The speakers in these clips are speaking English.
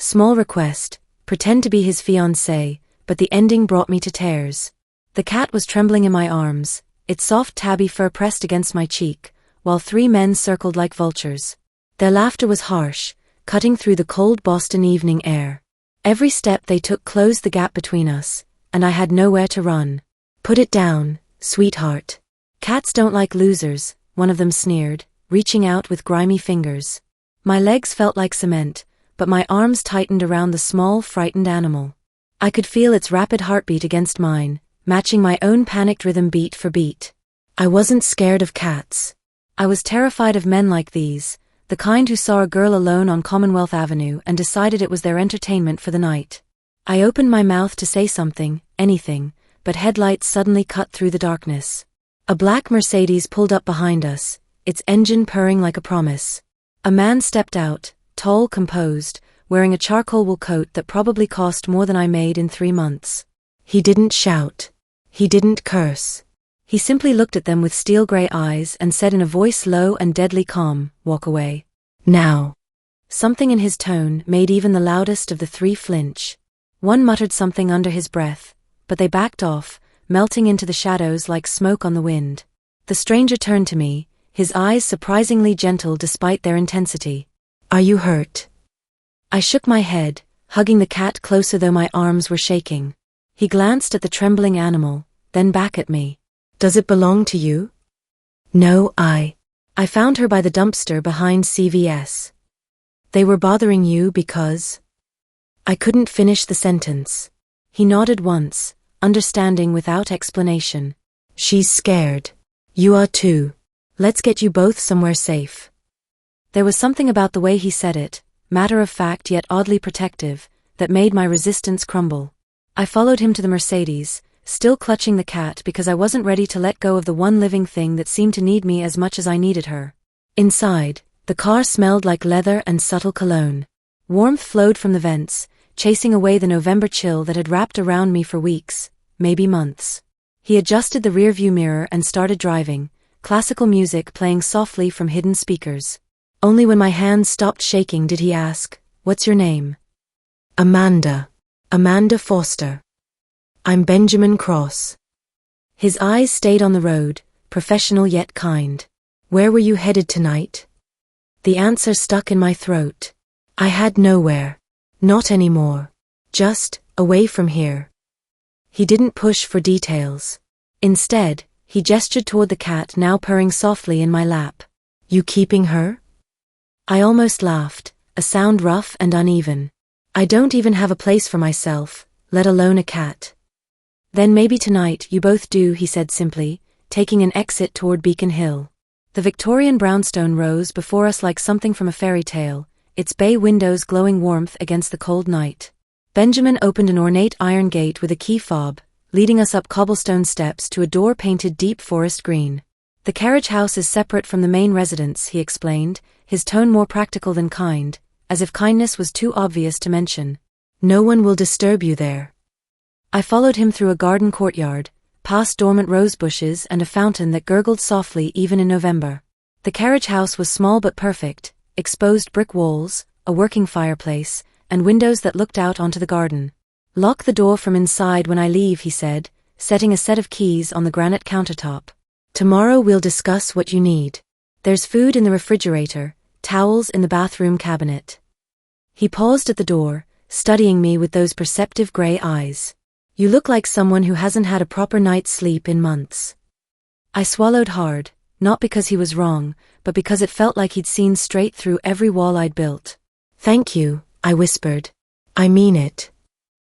Small request, pretend to be his fiancée, but the ending brought me to tears. The cat was trembling in my arms, its soft tabby fur pressed against my cheek, while 3 men circled like vultures. Their laughter was harsh, cutting through the cold Boston evening air. Every step they took closed the gap between us, and I had nowhere to run. Put it down, sweetheart. Cats don't like losers, one of them sneered, reaching out with grimy fingers. My legs felt like cement, but my arms tightened around the small, frightened animal. I could feel its rapid heartbeat against mine, matching my own panicked rhythm beat for beat. I wasn't scared of cats. I was terrified of men like these, the kind who saw a girl alone on Commonwealth Avenue and decided it was their entertainment for the night. I opened my mouth to say something, anything, but headlights suddenly cut through the darkness. A black Mercedes pulled up behind us, its engine purring like a promise. A man stepped out, tall, composed, wearing a charcoal wool coat that probably cost more than I made in 3 months. He didn't shout. He didn't curse. He simply looked at them with steel-gray eyes and said in a voice low and deadly calm, "Walk away. Now." Something in his tone made even the loudest of the 3 flinch. One muttered something under his breath, but they backed off, melting into the shadows like smoke on the wind. The stranger turned to me, his eyes surprisingly gentle despite their intensity. "Are you hurt?" I shook my head, hugging the cat closer though my arms were shaking. He glanced at the trembling animal, then back at me. "Does it belong to you?" "No, I found her by the dumpster behind CVS. They were bothering you because—" I couldn't finish the sentence. He nodded once, understanding without explanation. "She's scared. You are too. Let's get you both somewhere safe." There was something about the way he said it, matter-of-fact yet oddly protective, that made my resistance crumble. I followed him to the Mercedes, still clutching the cat because I wasn't ready to let go of the one living thing that seemed to need me as much as I needed her. Inside, the car smelled like leather and subtle cologne. Warmth flowed from the vents, chasing away the November chill that had wrapped around me for weeks, maybe months. He adjusted the rearview mirror and started driving, classical music playing softly from hidden speakers. Only when my hands stopped shaking did he ask, "What's your name?" "Amanda. Amanda Foster. I'm Benjamin Cross." His eyes stayed on the road, professional yet kind. "Where were you headed tonight?" The answer stuck in my throat. I had nowhere. Not anymore. Just, away from here. He didn't push for details. Instead, he gestured toward the cat now purring softly in my lap. "You keeping her?" I almost laughed, a sound rough and uneven. "I don't even have a place for myself, let alone a cat." "Then maybe tonight you both do," he said simply, taking an exit toward Beacon Hill. The Victorian brownstone rose before us like something from a fairy tale, its bay windows glowing warmth against the cold night. Benjamin opened an ornate iron gate with a key fob, leading us up cobblestone steps to a door painted deep forest green. "The carriage house is separate from the main residence," he explained, his tone more practical than kind, as if kindness was too obvious to mention. "No one will disturb you there." I followed him through a garden courtyard, past dormant rose bushes and a fountain that gurgled softly even in November. The carriage house was small but perfect, exposed brick walls, a working fireplace, and windows that looked out onto the garden. "Lock the door from inside when I leave," he said, setting a set of keys on the granite countertop. "Tomorrow we'll discuss what you need. There's food in the refrigerator, towels in the bathroom cabinet." He paused at the door, studying me with those perceptive gray eyes. "You look like someone who hasn't had a proper night's sleep in months." I swallowed hard, not because he was wrong, but because it felt like he'd seen straight through every wall I'd built. "Thank you," I whispered. "I mean it."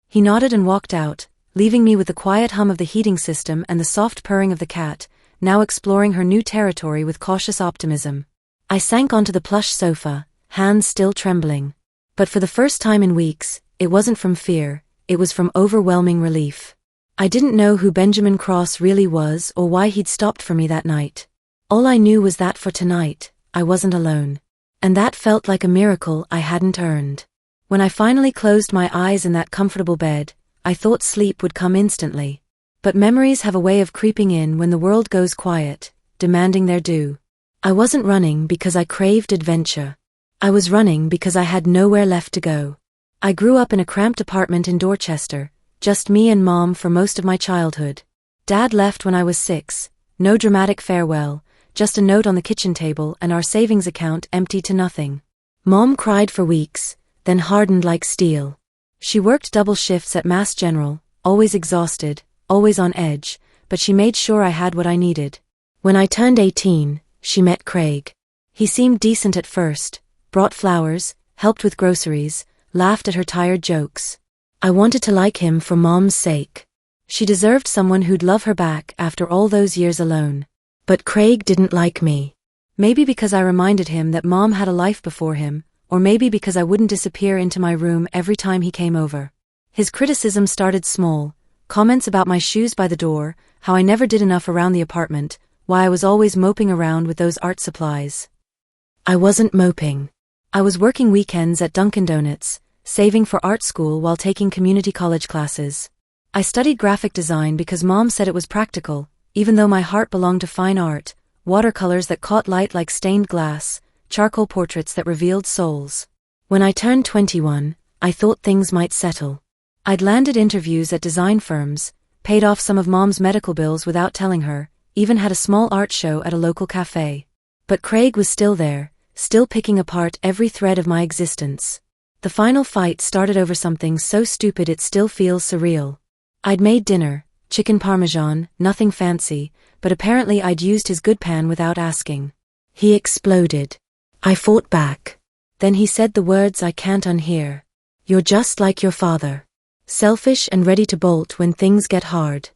He nodded and walked out, leaving me with the quiet hum of the heating system and the soft purring of the cat, now exploring her new territory with cautious optimism. I sank onto the plush sofa, hands still trembling. But for the first time in weeks, it wasn't from fear, it was from overwhelming relief. I didn't know who Benjamin Cross really was or why he'd stopped for me that night. All I knew was that for tonight, I wasn't alone. And that felt like a miracle I hadn't earned. When I finally closed my eyes in that comfortable bed, I thought sleep would come instantly. But memories have a way of creeping in when the world goes quiet, demanding their due. I wasn't running because I craved adventure. I was running because I had nowhere left to go. I grew up in a cramped apartment in Dorchester, just me and Mom for most of my childhood. Dad left when I was 6, no dramatic farewell, just a note on the kitchen table and our savings account empty to nothing. Mom cried for weeks, then hardened like steel. She worked double shifts at Mass General, always exhausted, always on edge, but she made sure I had what I needed. When I turned 18, she met Craig. He seemed decent at first, brought flowers, helped with groceries, laughed at her tired jokes. I wanted to like him for Mom's sake. She deserved someone who'd love her back after all those years alone. But Craig didn't like me. Maybe because I reminded him that Mom had a life before him, or maybe because I wouldn't disappear into my room every time he came over. His criticism started small, comments about my shoes by the door, how I never did enough around the apartment, why I was always moping around with those art supplies. I wasn't moping. I was working weekends at Dunkin' Donuts, saving for art school while taking community college classes. I studied graphic design because Mom said it was practical, even though my heart belonged to fine art, watercolors that caught light like stained glass, charcoal portraits that revealed souls. When I turned 21, I thought things might settle. I'd landed interviews at design firms, paid off some of Mom's medical bills without telling her, even had a small art show at a local cafe. But Craig was still there, still picking apart every thread of my existence. The final fight started over something so stupid it still feels surreal. I'd made dinner, chicken parmesan, nothing fancy, but apparently I'd used his good pan without asking. He exploded. I fought back. Then he said the words I can't unhear. You're just like your father. Selfish and ready to bolt when things get hard.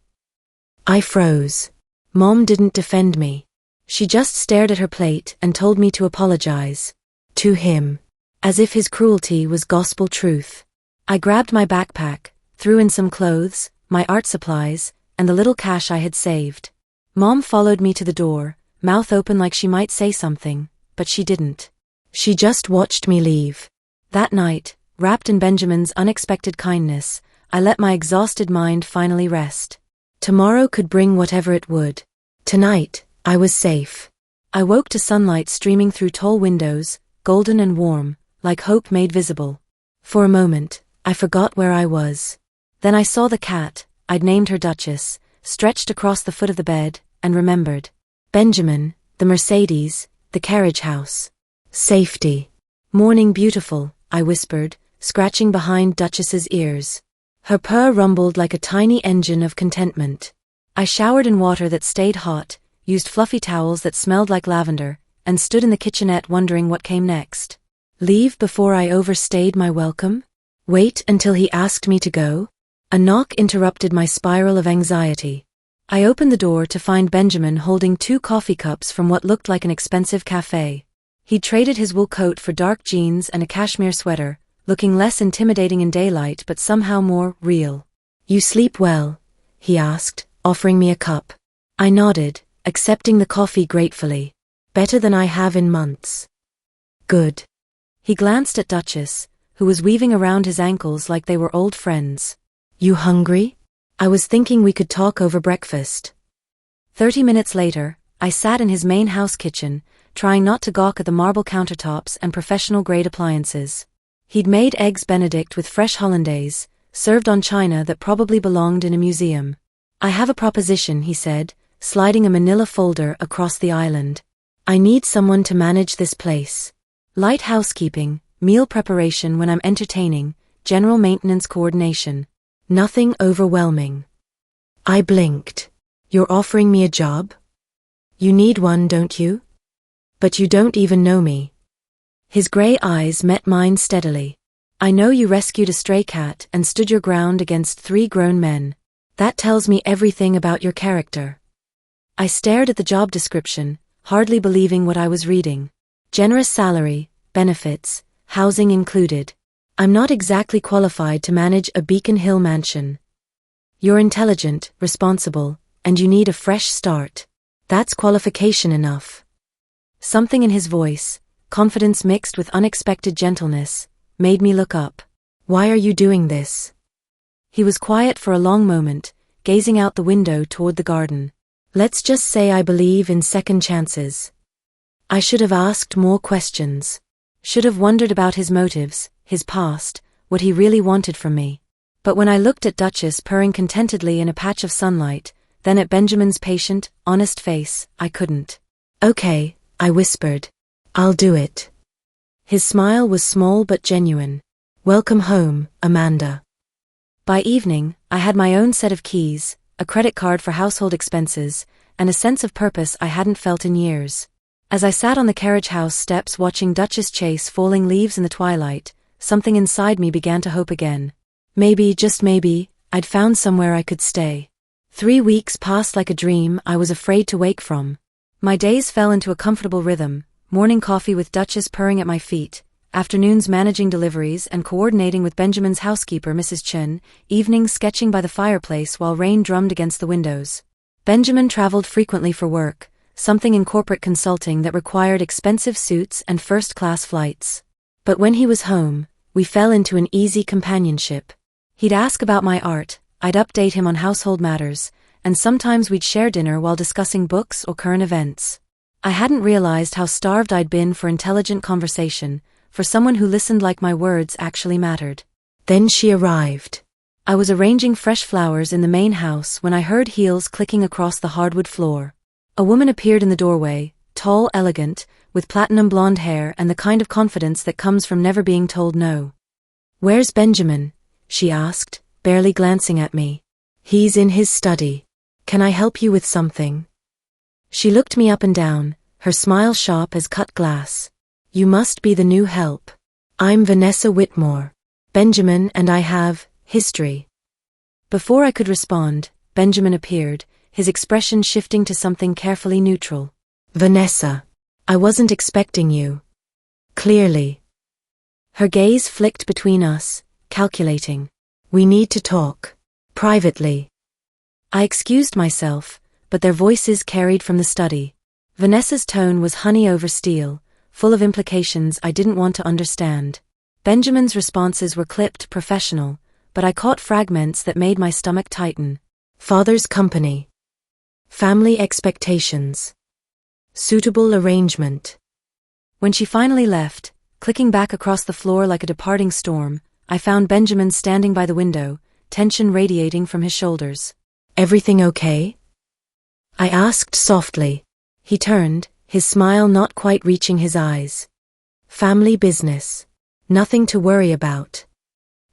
I froze. Mom didn't defend me. She just stared at her plate and told me to apologize. To him. As if his cruelty was gospel truth. I grabbed my backpack, threw in some clothes, my art supplies, and the little cash I had saved. Mom followed me to the door, mouth open like she might say something, but she didn't. She just watched me leave. That night, wrapped in Benjamin's unexpected kindness, I let my exhausted mind finally rest. Tomorrow could bring whatever it would. Tonight, I was safe. I woke to sunlight streaming through tall windows, golden and warm, like hope made visible. For a moment, I forgot where I was. Then I saw the cat, I'd named her Duchess, stretched across the foot of the bed, and remembered. Benjamin, the Mercedes, the carriage house. Safety. Morning beautiful, I whispered, scratching behind Duchess's ears. Her purr rumbled like a tiny engine of contentment. I showered in water that stayed hot, used fluffy towels that smelled like lavender, and stood in the kitchenette wondering what came next. Leave before I overstayed my welcome? Wait until he asked me to go? A knock interrupted my spiral of anxiety. I opened the door to find Benjamin holding 2 coffee cups from what looked like an expensive cafe. He'd traded his wool coat for dark jeans and a cashmere sweater, looking less intimidating in daylight but somehow more real. You sleep well? He asked, offering me a cup. I nodded, accepting the coffee gratefully. Better than I have in months. Good. He glanced at Duchess, who was weaving around his ankles like they were old friends. You hungry? I was thinking we could talk over breakfast. 30 minutes later, I sat in his main house kitchen, trying not to gawk at the marble countertops and professional-grade appliances. He'd made eggs Benedict with fresh hollandaise, served on china that probably belonged in a museum. I have a proposition, he said, sliding a manila folder across the island. I need someone to manage this place. Light housekeeping, meal preparation when I'm entertaining, general maintenance coordination. Nothing overwhelming. I blinked. You're offering me a job? You need one, don't you? But you don't even know me. His gray eyes met mine steadily. I know you rescued a stray cat and stood your ground against 3 grown men. That tells me everything about your character. I stared at the job description, hardly believing what I was reading. Generous salary, benefits, housing included. I'm not exactly qualified to manage a Beacon Hill mansion. You're intelligent, responsible, and you need a fresh start. That's qualification enough. Something in his voice, confidence mixed with unexpected gentleness, made me look up. Why are you doing this? He was quiet for a long moment, gazing out the window toward the garden. Let's just say I believe in second chances. I should have asked more questions. Should have wondered about his motives, his past, what he really wanted from me. But when I looked at Duchess purring contentedly in a patch of sunlight, then at Benjamin's patient, honest face, I couldn't. "Okay," I whispered. "I'll do it." His smile was small but genuine. "Welcome home, Amanda." By evening, I had my own set of keys, a credit card for household expenses, and a sense of purpose I hadn't felt in years. As I sat on the carriage house steps watching Duchess chase falling leaves in the twilight, something inside me began to hope again. Maybe, just maybe, I'd found somewhere I could stay. 3 weeks passed like a dream I was afraid to wake from. My days fell into a comfortable rhythm, morning coffee with Duchess purring at my feet, afternoons managing deliveries and coordinating with Benjamin's housekeeper Mrs. Chen, evenings sketching by the fireplace while rain drummed against the windows. Benjamin traveled frequently for work, something in corporate consulting that required expensive suits and first-class flights. But when he was home, we fell into an easy companionship. He'd ask about my art, I'd update him on household matters, and sometimes we'd share dinner while discussing books or current events. I hadn't realized how starved I'd been for intelligent conversation, for someone who listened like my words actually mattered. Then she arrived. I was arranging fresh flowers in the main house when I heard heels clicking across the hardwood floor. A woman appeared in the doorway, tall, elegant, with platinum blonde hair and the kind of confidence that comes from never being told no. "Where's Benjamin?" she asked, barely glancing at me. "He's in his study. Can I help you with something?" She looked me up and down, her smile sharp as cut glass. "You must be the new help. I'm Vanessa Whitmore. Benjamin and I have history." Before I could respond, Benjamin appeared, his expression shifting to something carefully neutral. "Vanessa, I wasn't expecting you. Clearly." Her gaze flicked between us, calculating. "We need to talk. Privately." I excused myself, but their voices carried from the study. Vanessa's tone was honey over steel, full of implications I didn't want to understand. Benjamin's responses were clipped, professional, but I caught fragments that made my stomach tighten. Father's company. Family expectations. Suitable arrangement. When she finally left, clicking back across the floor like a departing storm, I found Benjamin standing by the window, tension radiating from his shoulders. "Everything okay?" I asked softly. He turned, his smile not quite reaching his eyes. "Family business. Nothing to worry about."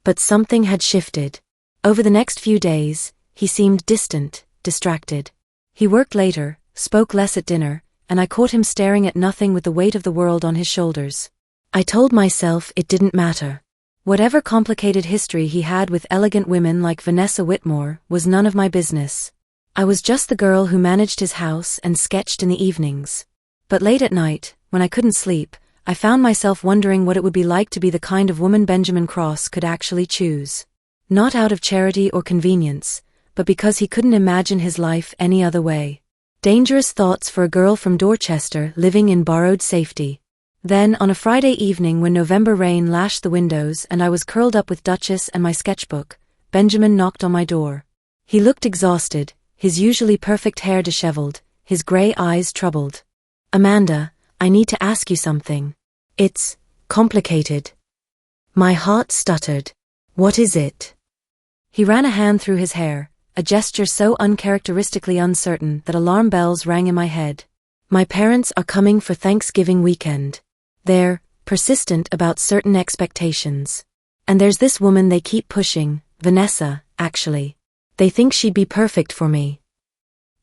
But something had shifted. Over the next few days, he seemed distant, distracted. He worked later, spoke less at dinner, and I caught him staring at nothing with the weight of the world on his shoulders. I told myself it didn't matter. Whatever complicated history he had with elegant women like Vanessa Whitmore was none of my business. I was just the girl who managed his house and sketched in the evenings. But late at night, when I couldn't sleep, I found myself wondering what it would be like to be the kind of woman Benjamin Cross could actually choose. Not out of charity or convenience, but because he couldn't imagine his life any other way. Dangerous thoughts for a girl from Dorchester living in borrowed safety. Then, on a Friday evening when November rain lashed the windows and I was curled up with Duchess and my sketchbook, Benjamin knocked on my door. He looked exhausted, his usually perfect hair disheveled, his gray eyes troubled. "Amanda, I need to ask you something. It's complicated." My heart stuttered. "What is it?" He ran a hand through his hair, a gesture so uncharacteristically uncertain that alarm bells rang in my head. "My parents are coming for Thanksgiving weekend. They're persistent about certain expectations. And there's this woman they keep pushing, Vanessa, actually. They think she'd be perfect for me."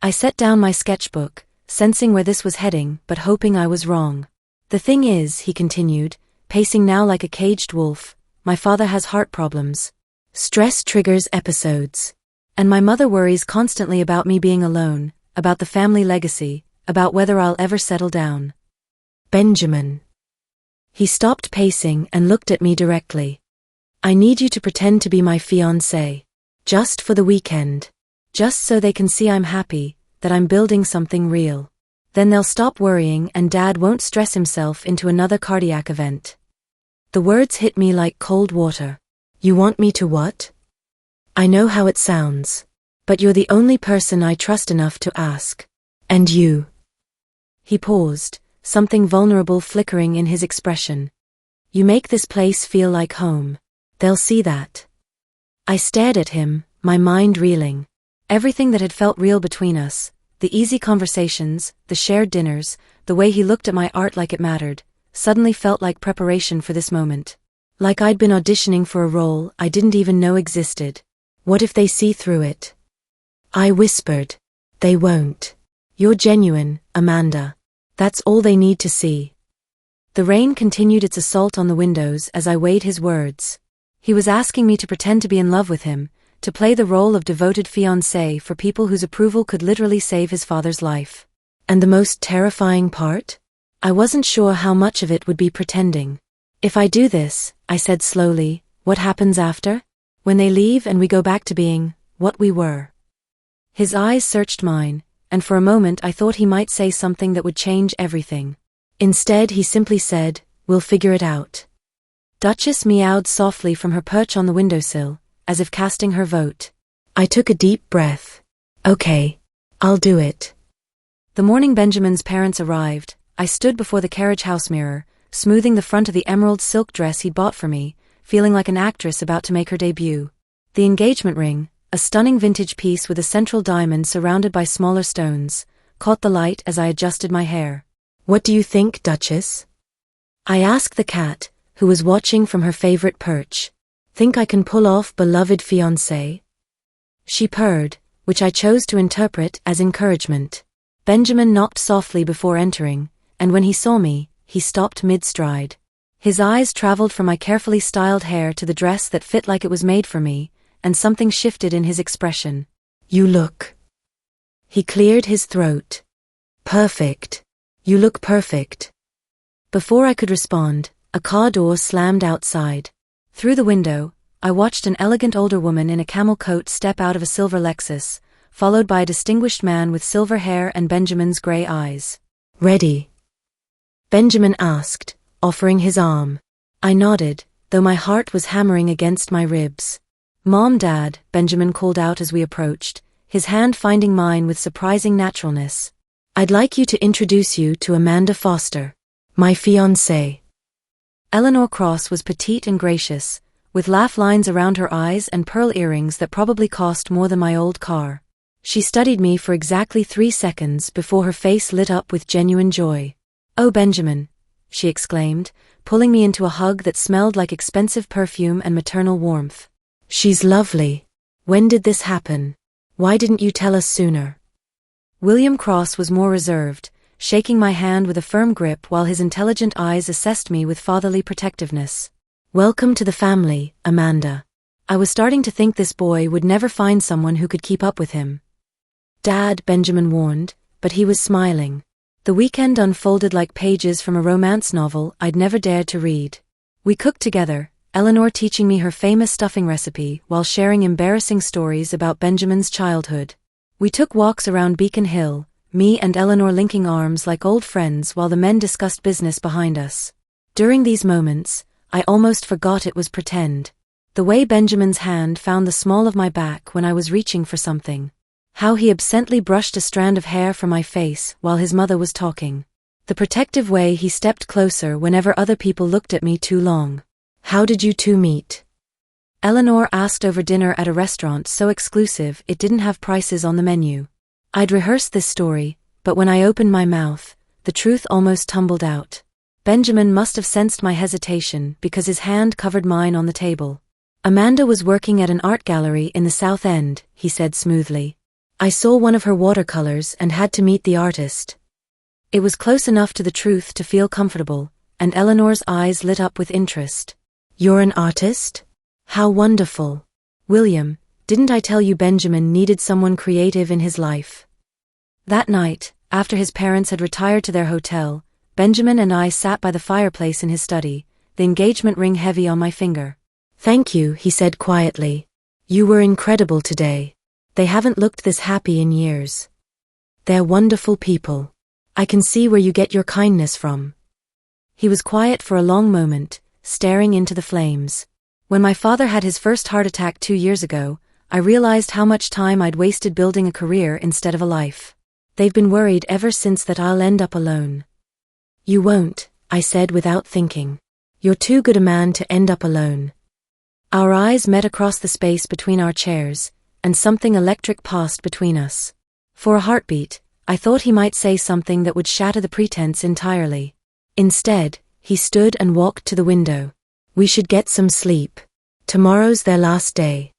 I set down my sketchbook, sensing where this was heading but hoping I was wrong. "The thing is," he continued, pacing now like a caged wolf, "my father has heart problems. Stress triggers episodes. And my mother worries constantly about me being alone, about the family legacy, about whether I'll ever settle down." "Benjamin." He stopped pacing and looked at me directly. "I need you to pretend to be my fiancée. Just for the weekend. Just so they can see I'm happy, that I'm building something real. Then they'll stop worrying and Dad won't stress himself into another cardiac event." The words hit me like cold water. "You want me to what?" "I know how it sounds. But you're the only person I trust enough to ask. And you." He paused, something vulnerable flickering in his expression. "You make this place feel like home. They'll see that. I stared at him, my mind reeling. Everything that had felt real between us, the easy conversations, the shared dinners, the way he looked at my art like it mattered, suddenly felt like preparation for this moment. Like I'd been auditioning for a role I didn't even know existed. What if they see through it? I whispered. They won't. You're genuine, Amanda. That's all they need to see. The rain continued its assault on the windows as I weighed his words. He was asking me to pretend to be in love with him, to play the role of devoted fiancée for people whose approval could literally save his father's life. And the most terrifying part? I wasn't sure how much of it would be pretending. If I do this, I said slowly, what happens after? When they leave and we go back to being what we were. His eyes searched mine, and for a moment I thought he might say something that would change everything. Instead, he simply said, we'll figure it out. Duchess meowed softly from her perch on the windowsill, as if casting her vote. I took a deep breath. Okay, I'll do it. The morning Benjamin's parents arrived, I stood before the carriage house mirror, smoothing the front of the emerald silk dress he'd bought for me, feeling like an actress about to make her debut. The engagement ring, a stunning vintage piece with a central diamond surrounded by smaller stones, caught the light as I adjusted my hair. What do you think, Duchess? I asked the cat, who was watching from her favorite perch. Think I can pull off beloved fiancé? She purred, which I chose to interpret as encouragement. Benjamin knocked softly before entering, and when he saw me, he stopped mid-stride. His eyes traveled from my carefully styled hair to the dress that fit like it was made for me, and something shifted in his expression. You look. He cleared his throat. Perfect. You look perfect. Before I could respond, a car door slammed outside. Through the window, I watched an elegant older woman in a camel coat step out of a silver Lexus, followed by a distinguished man with silver hair and Benjamin's gray eyes. Ready? Benjamin asked, offering his arm. I nodded, though my heart was hammering against my ribs. Mom, Dad, Benjamin called out as we approached, his hand finding mine with surprising naturalness. I'd like you to introduce you to Amanda Foster, my fiancée. Eleanor Cross was petite and gracious, with laugh lines around her eyes and pearl earrings that probably cost more than my old car. She studied me for exactly 3 seconds before her face lit up with genuine joy. Oh, Benjamin, she exclaimed, pulling me into a hug that smelled like expensive perfume and maternal warmth. She's lovely. When did this happen? Why didn't you tell us sooner? William Cross was more reserved, shaking my hand with a firm grip while his intelligent eyes assessed me with fatherly protectiveness. Welcome to the family, Amanda. I was starting to think this boy would never find someone who could keep up with him. Dad, Benjamin warned, but he was smiling. The weekend unfolded like pages from a romance novel I'd never dared to read. We cooked together, Eleanor teaching me her famous stuffing recipe while sharing embarrassing stories about Benjamin's childhood. We took walks around Beacon Hill, me and Eleanor linking arms like old friends while the men discussed business behind us. During these moments, I almost forgot it was pretend. The way Benjamin's hand found the small of my back when I was reaching for something. How he absently brushed a strand of hair from my face while his mother was talking. The protective way he stepped closer whenever other people looked at me too long. How did you two meet? Eleanor asked over dinner at a restaurant so exclusive it didn't have prices on the menu. I'd rehearsed this story, but when I opened my mouth, the truth almost tumbled out. Benjamin must have sensed my hesitation because his hand covered mine on the table. Amanda was working at an art gallery in the South End, he said smoothly. I saw one of her watercolors and had to meet the artist. It was close enough to the truth to feel comfortable, and Eleanor's eyes lit up with interest. You're an artist? How wonderful. William, didn't I tell you Benjamin needed someone creative in his life? That night, after his parents had retired to their hotel, Benjamin and I sat by the fireplace in his study, the engagement ring heavy on my finger. Thank you, he said quietly. You were incredible today. They haven't looked this happy in years. They're wonderful people. I can see where you get your kindness from. He was quiet for a long moment, staring into the flames. When my father had his first heart attack 2 years ago, I realized how much time I'd wasted building a career instead of a life. They've been worried ever since that I'll end up alone. You won't, I said without thinking. You're too good a man to end up alone. Our eyes met across the space between our chairs, and something electric passed between us. For a heartbeat, I thought he might say something that would shatter the pretense entirely. Instead, he stood and walked to the window. "We should get some sleep. Tomorrow's their last day."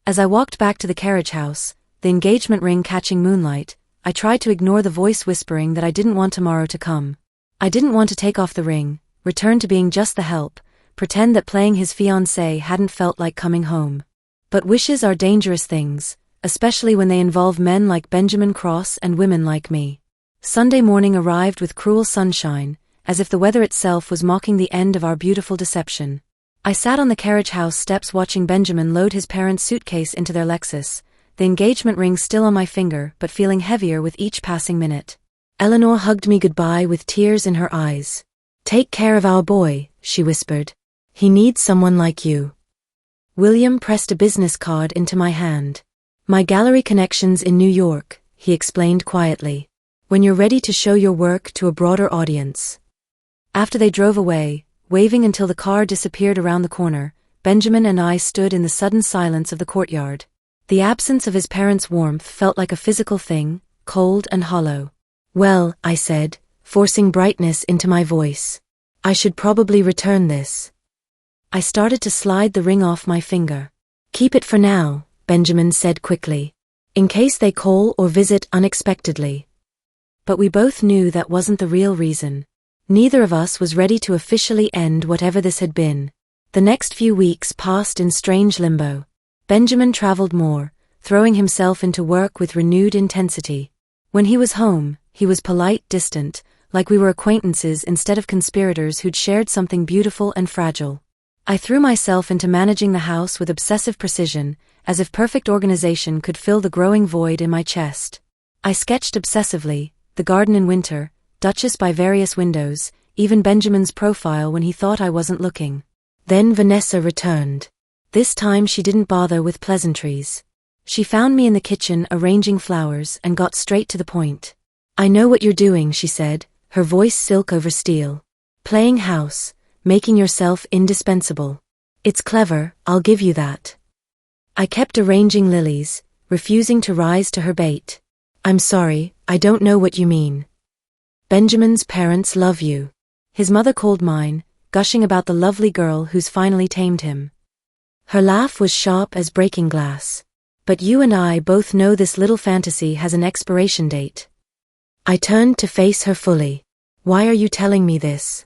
As I walked back to the carriage house, the engagement ring catching moonlight, I tried to ignore the voice whispering that I didn't want tomorrow to come. I didn't want to take off the ring, return to being just the help, pretend that playing his fiancée hadn't felt like coming home. But wishes are dangerous things, especially when they involve men like Benjamin Cross and women like me. Sunday morning arrived with cruel sunshine, as if the weather itself was mocking the end of our beautiful deception. I sat on the carriage house steps watching Benjamin load his parents' suitcase into their Lexus, the engagement ring still on my finger but feeling heavier with each passing minute. Eleanor hugged me goodbye with tears in her eyes. "Take care of our boy," she whispered. "He needs someone like you." William pressed a business card into my hand. "My gallery connections in New York," he explained quietly. "When you're ready to show your work to a broader audience." After they drove away, waving until the car disappeared around the corner, Benjamin and I stood in the sudden silence of the courtyard. The absence of his parents' warmth felt like a physical thing, cold and hollow. "Well," I said, forcing brightness into my voice, "I should probably return this." I started to slide the ring off my finger. "Keep it for now," Benjamin said quickly, "in case they call or visit unexpectedly." But we both knew that wasn't the real reason. Neither of us was ready to officially end whatever this had been. The next few weeks passed in strange limbo. Benjamin traveled more, throwing himself into work with renewed intensity. When he was home, he was polite, distant, like we were acquaintances instead of conspirators who'd shared something beautiful and fragile. I threw myself into managing the house with obsessive precision, as if perfect organization could fill the growing void in my chest. I sketched obsessively, the garden in winter, Duchess by various windows, even Benjamin's profile when he thought I wasn't looking. Then Vanessa returned. This time she didn't bother with pleasantries. She found me in the kitchen arranging flowers and got straight to the point. "I know what you're doing," she said, her voice silk over steel. "Playing house, making yourself indispensable. It's clever, I'll give you that." I kept arranging lilies, refusing to rise to her bait. "I'm sorry, I don't know what you mean." "Benjamin's parents love you." His mother called mine, gushing about the lovely girl who's finally tamed him. Her laugh was sharp as breaking glass. "But you and I both know this little fantasy has an expiration date." I turned to face her fully. "Why are you telling me this?"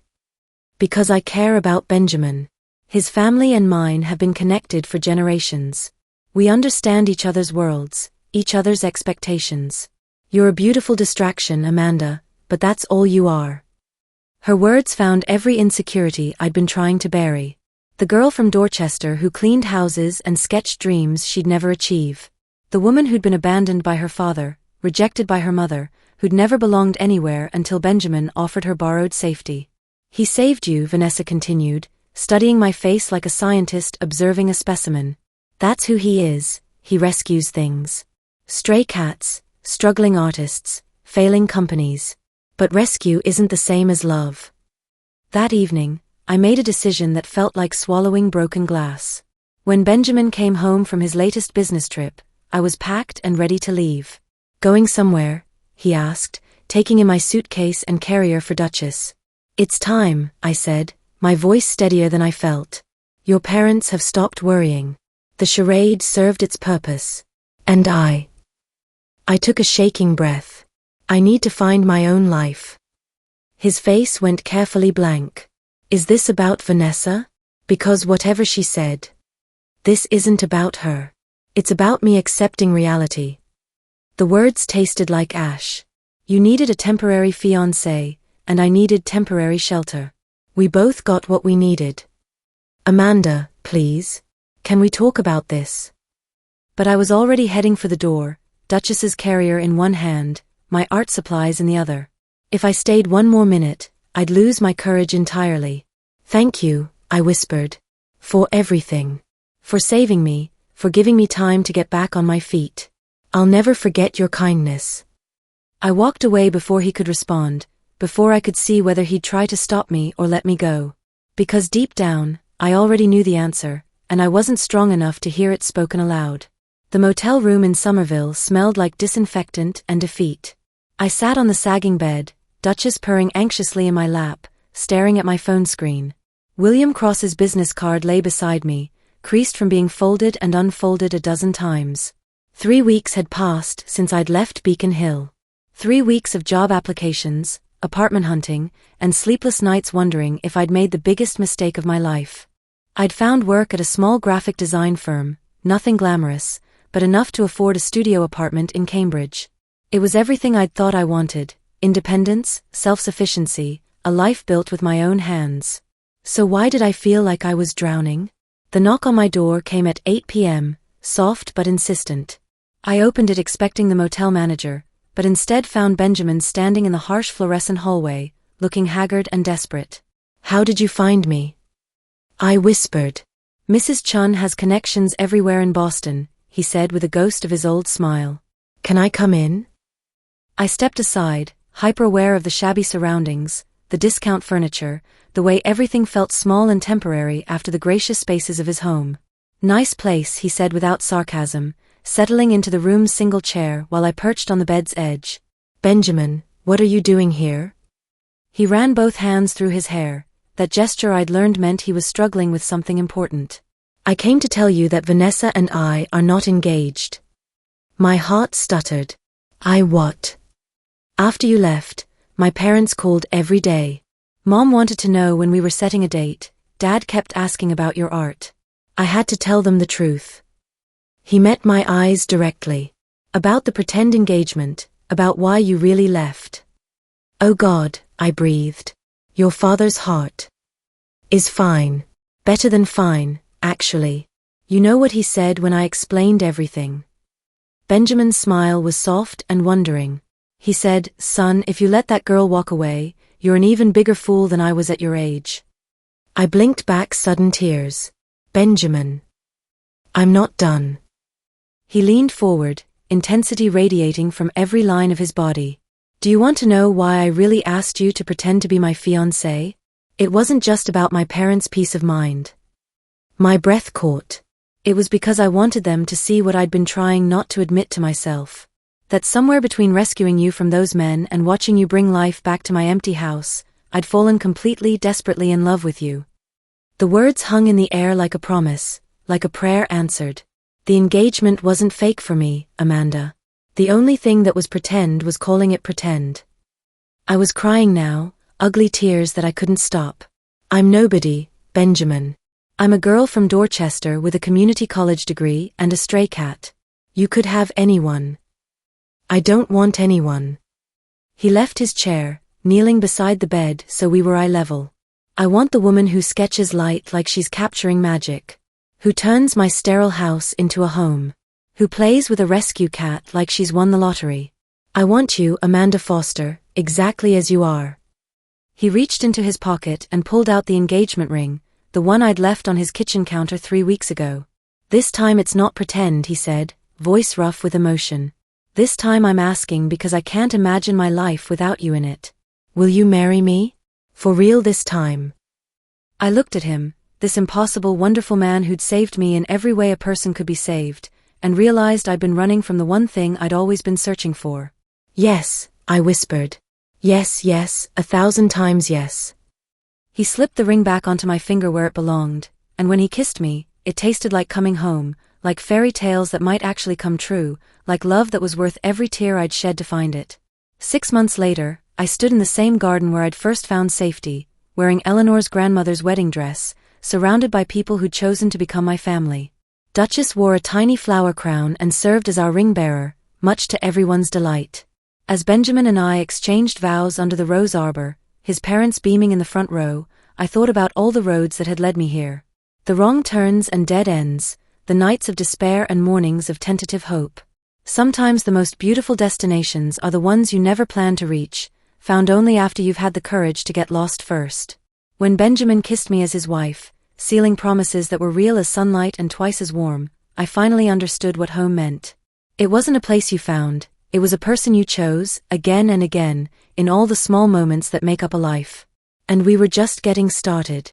"Because I care about Benjamin. His family and mine have been connected for generations. We understand each other's worlds, each other's expectations. You're a beautiful distraction, Amanda, but that's all you are." Her words found every insecurity I'd been trying to bury. The girl from Dorchester who cleaned houses and sketched dreams she'd never achieve. The woman who'd been abandoned by her father, rejected by her mother, who'd never belonged anywhere until Benjamin offered her borrowed safety. "He saved you," Vanessa continued, studying my face like a scientist observing a specimen. "That's who he is, he rescues things. Stray cats, struggling artists, failing companies. But rescue isn't the same as love." That evening, I made a decision that felt like swallowing broken glass. When Benjamin came home from his latest business trip, I was packed and ready to leave. "Going somewhere?" he asked, taking in my suitcase and carrier for Duchess. "It's time," I said, my voice steadier than I felt. "Your parents have stopped worrying. The charade served its purpose. And I took a shaking breath. "I need to find my own life." His face went carefully blank. "Is this about Vanessa?" "Because whatever she said, this isn't about her. It's about me accepting reality." The words tasted like ash. You needed a temporary fiancé, and I needed temporary shelter. We both got what we needed. "Amanda, please. Can we talk about this?" But I was already heading for the door, Duchess's carrier in one hand, my art supplies in the other. If I stayed one more minute, I'd lose my courage entirely. "Thank you," I whispered. "For everything. For saving me, for giving me time to get back on my feet. I'll never forget your kindness." I walked away before he could respond, before I could see whether he'd try to stop me or let me go. Because deep down, I already knew the answer, and I wasn't strong enough to hear it spoken aloud. The motel room in Somerville smelled like disinfectant and defeat. I sat on the sagging bed, Duchess purring anxiously in my lap, staring at my phone screen. William Cross's business card lay beside me, creased from being folded and unfolded a dozen times. 3 weeks had passed since I'd left Beacon Hill. 3 weeks of job applications, apartment hunting, and sleepless nights wondering if I'd made the biggest mistake of my life. I'd found work at a small graphic design firm, nothing glamorous, but enough to afford a studio apartment in Cambridge. It was everything I'd thought I wanted: independence, self-sufficiency, a life built with my own hands. So why did I feel like I was drowning? The knock on my door came at 8 p.m., soft but insistent. I opened it expecting the motel manager, but instead found Benjamin standing in the harsh fluorescent hallway, looking haggard and desperate. "How did you find me?" I whispered. "Mrs. Chun has connections everywhere in Boston," he said with a ghost of his old smile. "Can I come in?" I stepped aside, hyper-aware of the shabby surroundings, the discount furniture, the way everything felt small and temporary after the gracious spaces of his home. "Nice place," he said without sarcasm, settling into the room's single chair while I perched on the bed's edge. "Benjamin, what are you doing here?" He ran both hands through his hair, that gesture I'd learned meant he was struggling with something important. "I came to tell you that Vanessa and I are not engaged." My heart stuttered. What? "After you left, my parents called every day. Mom wanted to know when we were setting a date, Dad kept asking about your art. I had to tell them the truth." He met my eyes directly. "About the pretend engagement, about why you really left." "Oh God," I breathed. "Your father's heart is fine. Better than fine, actually. You know what he said when I explained everything?" Benjamin's smile was soft and wondering. He said, "Son, if you let that girl walk away, you're an even bigger fool than I was at your age." I blinked back sudden tears. "Benjamin, I'm not done." He leaned forward, intensity radiating from every line of his body. "Do you want to know why I really asked you to pretend to be my fiancée? It wasn't just about my parents' peace of mind." My breath caught. It was because I wanted them to see what I'd been trying not to admit to myself. That somewhere between rescuing you from those men and watching you bring life back to my empty house, I'd fallen completely, desperately in love with you. The words hung in the air like a promise, like a prayer answered. The engagement wasn't fake for me, Amanda. The only thing that was pretend was calling it pretend. I was crying now, ugly tears that I couldn't stop. "I'm nobody, Benjamin. I'm a girl from Dorchester with a community college degree and a stray cat. You could have anyone. I don't want anyone." He left his chair, kneeling beside the bed so we were eye level. "I want the woman who sketches light like she's capturing magic. Who turns my sterile house into a home. Who plays with a rescue cat like she's won the lottery. I want you, Amanda Foster, exactly as you are." He reached into his pocket and pulled out the engagement ring, the one I'd left on his kitchen counter 3 weeks ago. "This time it's not pretend," he said, voice rough with emotion. "This time I'm asking because I can't imagine my life without you in it. Will you marry me? For real this time?" I looked at him, this impossible, wonderful man who'd saved me in every way a person could be saved, and realized I'd been running from the one thing I'd always been searching for. "Yes," I whispered. "Yes, yes, 1,000 times yes." He slipped the ring back onto my finger where it belonged, and when he kissed me, it tasted like coming home, like fairy tales that might actually come true, like love that was worth every tear I'd shed to find it. 6 months later, I stood in the same garden where I'd first found safety, wearing Eleanor's grandmother's wedding dress, surrounded by people who'd chosen to become my family. Duchess wore a tiny flower crown and served as our ring bearer, much to everyone's delight. As Benjamin and I exchanged vows under the rose arbor, his parents beaming in the front row, I thought about all the roads that had led me here. The wrong turns and dead ends, the nights of despair and mornings of tentative hope. Sometimes the most beautiful destinations are the ones you never plan to reach, found only after you've had the courage to get lost first. When Benjamin kissed me as his wife, sealing promises that were real as sunlight and twice as warm, I finally understood what home meant. It wasn't a place you found, it was a person you chose, again and again, in all the small moments that make up a life. And we were just getting started.